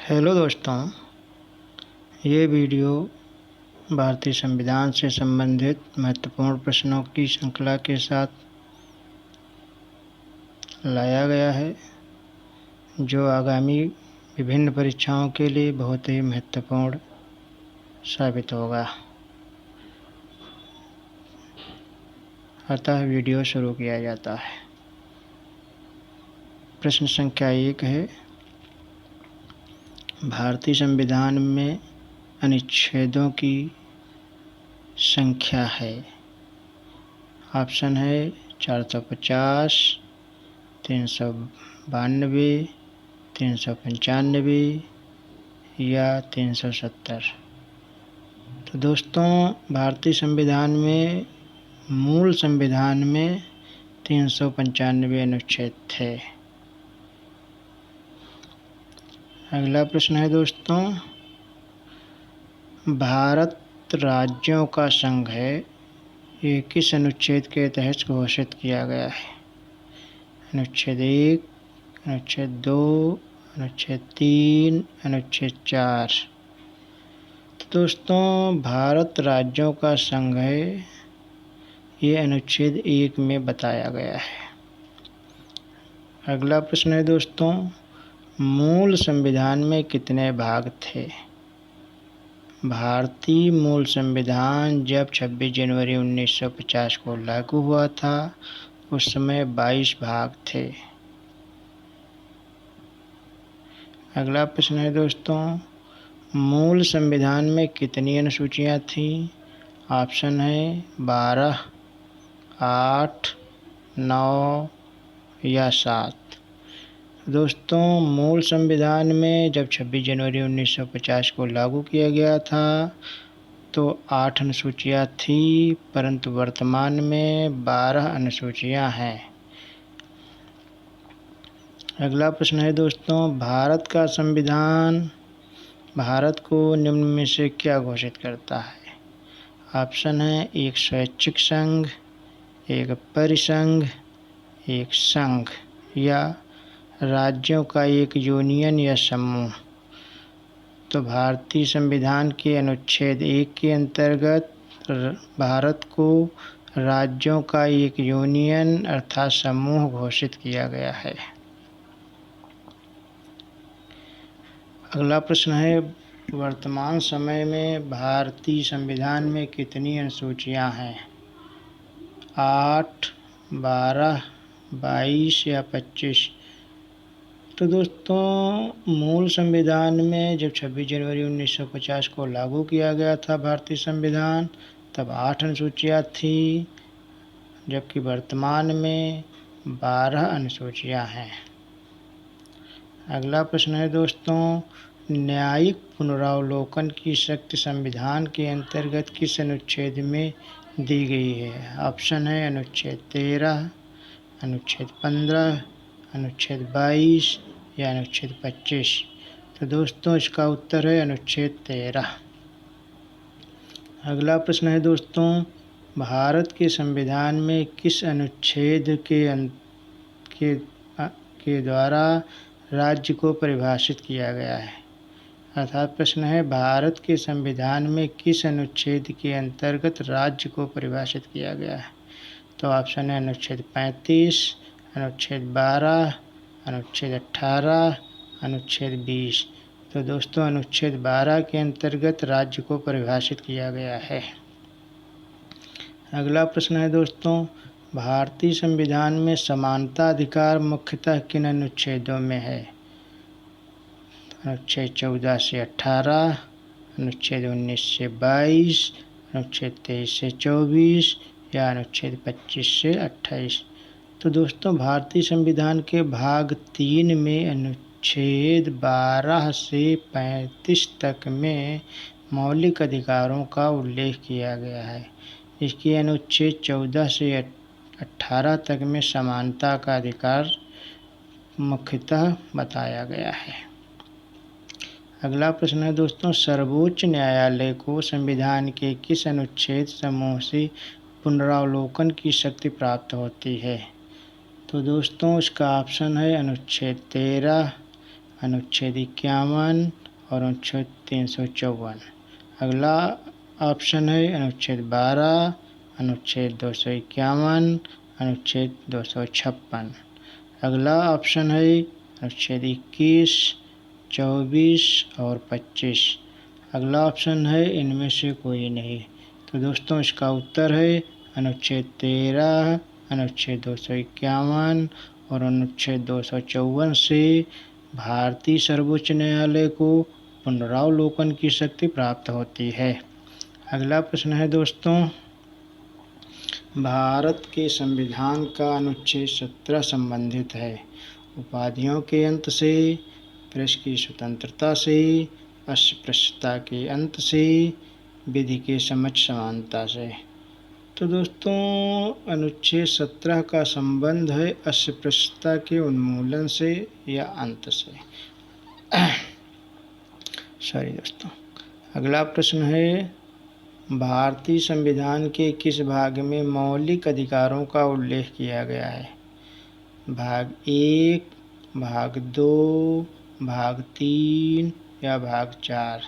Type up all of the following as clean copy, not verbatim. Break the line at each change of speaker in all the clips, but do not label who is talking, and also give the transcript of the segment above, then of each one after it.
Hello दोस्तों, ये video भारतीय संविधान से संबंधित महत्वपूर्ण प्रश्नों की श्रृंखला के साथ लाया गया है, जो आगामी विभिन्न परीक्षाओं के लिए बहुत ही महत्वपूर्ण साबित होगा। अतः वीडियो शुरू किया जाता है। प्रश्न संख्या 1 है, भारतीय संविधान में अनुच्छेदों की संख्या है। ऑप्शन है 450, 392, 395 या 370। तो दोस्तों, भारतीय संविधान में मूल संविधान में 395 अनुच्छेद थे। अगला प्रश्न है दोस्तों, भारत राज्यों का संघ है, ये किस अनुच्छेद के तहत घोषित किया गया है? अनुच्छेद 1, अनुच्छेद 2, अनुच्छेद 3, अनुच्छेद 4। तो दोस्तों, भारत राज्यों का संघ है, ये अनुच्छेद 1 में बताया गया है। अगला प्रश्न है दोस्तों, मूल संविधान में कितने भाग थे? भारतीय मूल संविधान जब 26 जनवरी 1950 को लागू हुआ था, उस समय 22 भाग थे। अगला प्रश्न है दोस्तों, मूल संविधान में कितनी अनुसूचियां थीं? ऑप्शन है 12, 8, 9 या 7। दोस्तों, मूल संविधान में जब 26 जनवरी 1950 को लागू किया गया था तो 8 अनुसूचियां थी, परंतु वर्तमान में 12 अनुसूचियां हैं। अगला प्रश्न है दोस्तों, भारत का संविधान भारत को निम्न में से क्या घोषित करता है? ऑप्शन है एक स्वैच्छिक संघ, एक परिसंघ, एक संघ या राज्यों का एक यूनियन या समूह। तो भारतीय संविधान के अनुच्छेद 1 के अंतर्गत भारत को राज्यों का एक यूनियन अर्थात समूह घोषित किया गया है। अगला प्रश्न है, वर्तमान समय में भारतीय संविधान में कितनी अनुसूचियां हैं? 8, 12, 22 या 25। तो दोस्तों, मूल संविधान में जब 26 जनवरी 1950 को लागू किया गया था भारतीय संविधान, तब 8 अनुसूचियां थी, जबकि वर्तमान में 12 अनुसूचियां हैं। अगला प्रश्न है दोस्तों, न्यायिक पुनरावलोकन की शक्ति संविधान के अंतर्गत किस अनुच्छेद में दी गई है? ऑप्शन है अनुच्छेद 13, अनुच्छेद 15, अनुच्छेद 22 या अनुच्छेद 25। तो दोस्तों, इसका उत्तर है अनुच्छेद 13। अगला प्रश्न है दोस्तों, भारत के संविधान में किस अनुच्छेद के द्वारा राज्य को परिभाषित किया गया है? अर्थात प्रश्न है, भारत के संविधान में किस अनुच्छेद के अंतर्गत राज्य को परिभाषित किया गया है? तो ऑप्शन है अनुच्छेद 35, अनुच्छेद 12, अनुच्छेद 18, अनुच्छेद 20। तो दोस्तों, अनुच्छेद 12 के अंतर्गत राज्य को परिभाषित किया गया है। अगला प्रश्न है दोस्तों, भारतीय संविधान में समानता अधिकार मुख्यतः किन अनुच्छेदों में है? अनुच्छेद 14 से 18, अनुच्छेद 19 से 22, अनुच्छेद 23 से 24 या अनुच्छेद 25 से 28। तो दोस्तों, भारतीय संविधान के भाग 3 में अनुच्छेद 12 से 35 तक में मौलिक अधिकारों का उल्लेख किया गया है। इसके अनुच्छेद 14 से 18 तक में समानता का अधिकार मुख्यतः बताया गया है। अगला प्रश्न है दोस्तों, सर्वोच्च न्यायालय को संविधान के किस अनुच्छेद समूह से पुनरावलोकन की शक्ति प्राप्त होती है? तो दोस्तों, इसका ऑप्शन है अनुच्छेद 13, अनुच्छेद 51 और अनुच्छेद 354। अगला ऑप्शन है अनुच्छेद 12, अनुच्छेद 251, अनुच्छेद 256। अगला ऑप्शन है अनुच्छेद 21, 24 और 25। अगला ऑप्शन है इनमें से कोई नहीं। तो दोस्तों इसका उत्तर है अनुच्छेद 13, अनुच्छेद 251 और अनुच्छेद 254 से भारतीय सर्वोच्च न्यायालय को पुनरावलोकन की शक्ति प्राप्त होती है। अगला प्रश्न है दोस्तों, भारत के संविधान का अनुच्छेद 17 संबंधित है उपाधियों के अंत से, प्रेस की स्वतंत्रता से, अस्पृश्यता के अंत से, विधि के समक्ष समानता से। तो दोस्तों अनुच्छेद 17 का संबंध है अस्पृश्यता के उन्मूलन से या अंत से। सॉरी दोस्तों। अगला प्रश्न है, भारतीय संविधान के किस भाग में मौलिक अधिकारों का उल्लेख किया गया है? भाग 1, भाग 2, भाग 3 या भाग 4?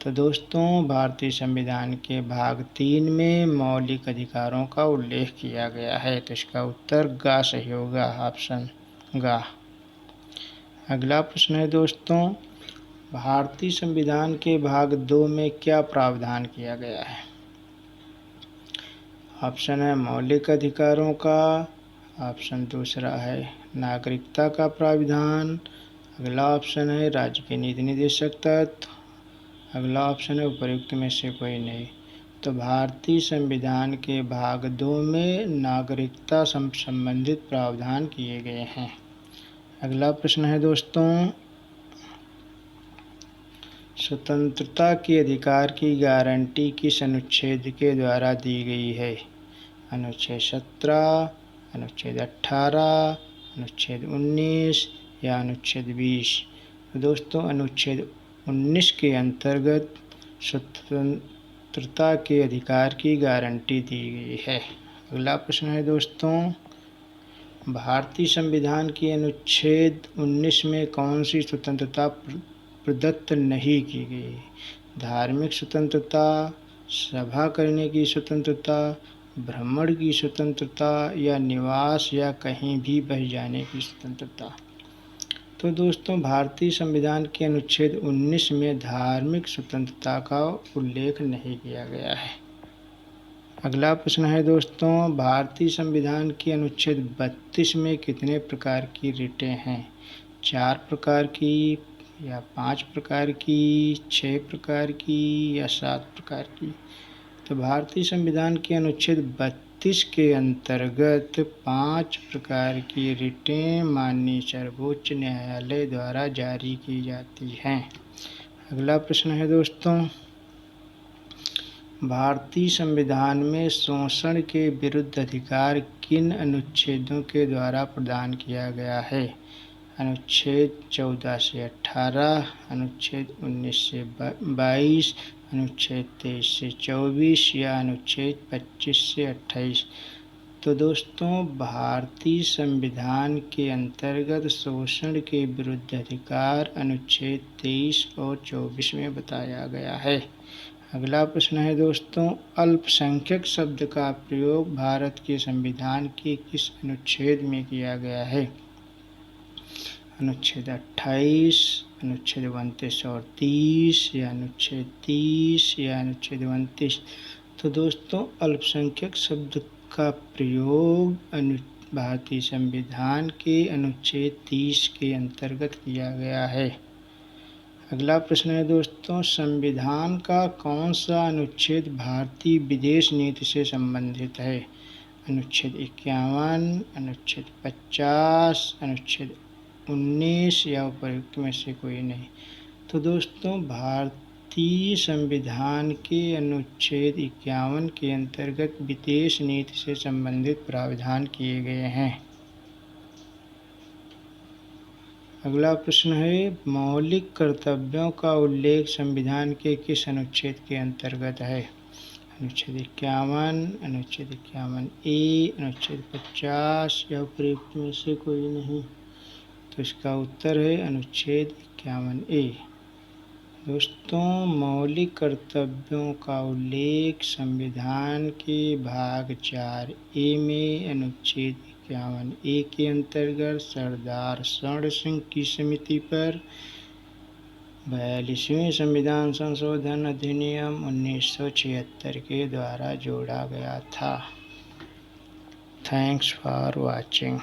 तो दोस्तों भारतीय संविधान के भाग 3 में मौलिक अधिकारों का उल्लेख किया गया है। तो इसका उत्तर गा सही होगा, ऑप्शन गा। अगला प्रश्न है दोस्तों, भारतीय संविधान के भाग 2 में क्या प्रावधान किया गया है? ऑप्शन है मौलिक अधिकारों का, ऑप्शन दूसरा है नागरिकता का प्रावधान, अगला ऑप्शन है राज्य के नीति निर्देशक तत्व, अगला ऑप्शन है उपर्युक्त में से कोई नहीं। तो भारतीय संविधान के भाग 2 में नागरिकता संबंधित प्रावधान किए गए हैं। अगला प्रश्न है दोस्तों, स्वतंत्रता के अधिकार की गारंटी किस अनुच्छेद के द्वारा दी गई है? अनुच्छेद 17, अनुच्छेद 18, अनुच्छेद 19 या अनुच्छेद 20? दोस्तों अनुच्छेद 19 के अंतर्गत स्वतंत्रता के अधिकार की गारंटी दी गई है। अगला प्रश्न है दोस्तों, भारतीय संविधान के अनुच्छेद 19 में कौन सी स्वतंत्रता प्रदत्त नहीं की गई? धार्मिक स्वतंत्रता, सभा करने की स्वतंत्रता, भ्रमण की स्वतंत्रता या निवास या कहीं भी बह जाने की स्वतंत्रता? तो दोस्तों भारतीय संविधान के अनुच्छेद 19 में धार्मिक स्वतंत्रता का उल्लेख नहीं किया गया है। अगला प्रश्न है दोस्तों, भारतीय संविधान के अनुच्छेद 32 में कितने प्रकार की रिटें हैं? 4 प्रकार की या 5 प्रकार की, 6 प्रकार की या 7 प्रकार की? तो भारतीय संविधान के अनुच्छेद 32 के अंतर्गत 5 प्रकार की रिटें माननीय सर्वोच्च न्यायालय द्वारा जारी की जाती हैं। अगला प्रश्न है दोस्तों, भारतीय संविधान में शोषण के विरुद्ध अधिकार किन अनुच्छेदों के द्वारा प्रदान किया गया है? अनुच्छेद 14 से 18, अनुच्छेद 19 से 22, अनुच्छेद 23 से 24 या अनुच्छेद 25 से 28? तो दोस्तों भारतीय संविधान के अंतर्गत शोषण के विरुद्ध अधिकार अनुच्छेद 23 और 24 में बताया गया है। अगला प्रश्न है दोस्तों, अल्पसंख्यक शब्द का प्रयोग भारत के संविधान के किस अनुच्छेद में किया गया है? अनुच्छेद 28, अनुच्छेद 29 और 30 या अनुच्छेद 30 या अनुच्छेद 29? तो दोस्तों अल्पसंख्यक शब्द का प्रयोग भारतीय संविधान के अनुच्छेद 30 के अंतर्गत किया गया है। अगला प्रश्न है दोस्तों, संविधान का कौन सा अनुच्छेद भारतीय विदेश नीति से संबंधित है? अनुच्छेद 51, अनुच्छेद 50, अनुच्छेद 19 या उपर्युक्त में से कोई नहीं? तो दोस्तों भारतीय संविधान के अनुच्छेद 51 के अंतर्गत विदेश नीति से संबंधित प्रावधान किए गए हैं। अगला प्रश्न है, मौलिक कर्तव्यों का उल्लेख संविधान के किस अनुच्छेद के अंतर्गत है? अनुच्छेद 51, अनुच्छेद 51A, अनुच्छेद 50 या उपर्युक्त में से कोई नहीं? तो इसका उत्तर है अनुच्छेद 51A। दोस्तों, मौलिक कर्तव्यों का उल्लेख संविधान के भाग 4A में अनुच्छेद 51A के अंतर्गत सरदार स्वर्ण सिंह की समिति पर 42वें संविधान संशोधन अधिनियम 1976 के द्वारा जोड़ा गया था। Thanks for watching.